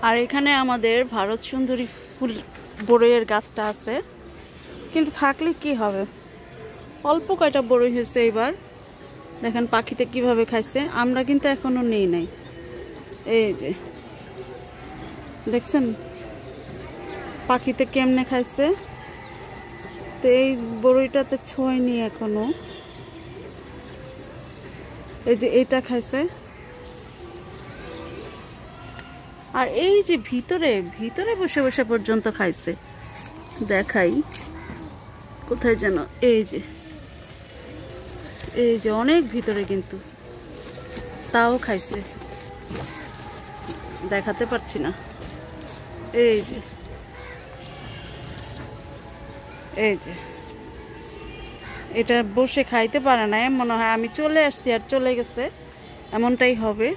আর এখানে আমাদের ভারত সুন্দরী ফুল বড়ইয়ের গাছটা আছে, কিন্তু থাকলে কি হবে, অল্প কয়টা বড়ই হয়েছে এবার। দেখেন পাখিতে কিভাবে খাইছে, আমরা কিন্তু এখনো নেই নাই। এই যে দেখছেন পাখিতে কেমনে খাইছে। তো এই বড়ইটাতে ছোঁয়নি এখনো। এই যে এটা খাইছে। আর এই যে ভিতরে ভিতরে বসে বসে পর্যন্ত খাইছে। দেখাই কোথায় যেন, এই যে অনেক ভিতরে, কিন্তু তাও খাইছে, দেখাতে পারছি না। এই যে এটা বসে খাইতে পারে না, মনে হয় আমি চলে আসছি আর চলে গেছে, এমনটাই হবে।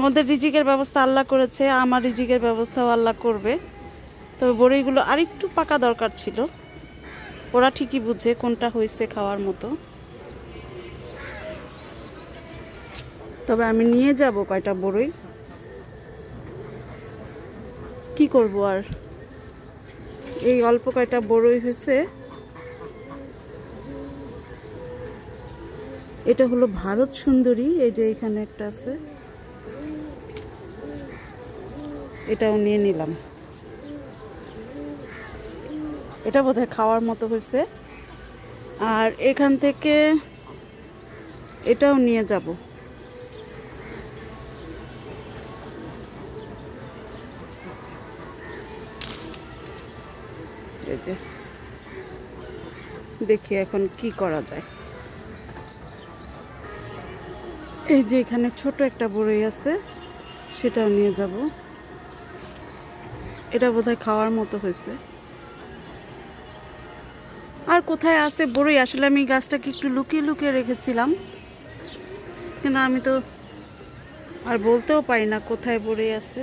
ওদের রিজিকের ব্যবস্থা আল্লাহ করেছে, আমার রিজিকের ব্যবস্থাও আল্লাহ করবে। তবে বড়িগুলো আরেকটু পাকা দরকার ছিল। ওরা ঠিকই বুঝে কোনটা হয়েছে খাওয়ার মতো। তবে আমি নিয়ে যাব কয়টা বড়ই, কি করব আর। এই অল্প কয়টা বড়ই হয়েছে। এটা হলো ভারত সুন্দরী, এই যে এখানে একটা আছে, এটাও নিয়ে নিলাম। এটা বোধহয় খাওয়ার মতো হয়েছে। আর এখান থেকে এটাও নিয়ে যাব। এই যে দেখি এখন কি করা যায়। এই যে এখানে ছোট একটা বড়ই আছে, সেটাও নিয়ে যাব। এটা বোধহয় খাওয়ার মতো হয়েছে। আর কোথায় আছে বড়ই, আসলে আমি গাছটাকে একটু লুকিয়ে লুকিয়ে রেখেছিলাম, কিন্তু আমি তো আর বলতেও পারি না কোথায় বড়ই আছে।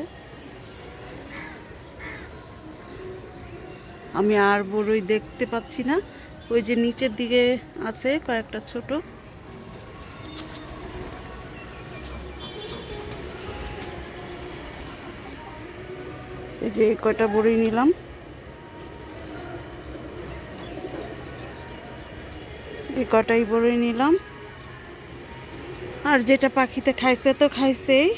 আমি আর বড়ই দেখতে পাচ্ছি না। ওই যে নিচের দিকে আছে কয়েকটা ছোট। এই যে কয়টা বড়ই নিলাম। এই কটাই বড়ই নিলাম। আর যেটা পাখিতে খাইছে তো খাইছেই।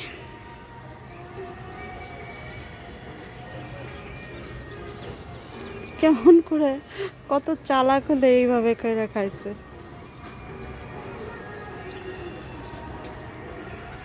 কেমন করে, কত চালাক হলে এইভাবে করে খাইছে।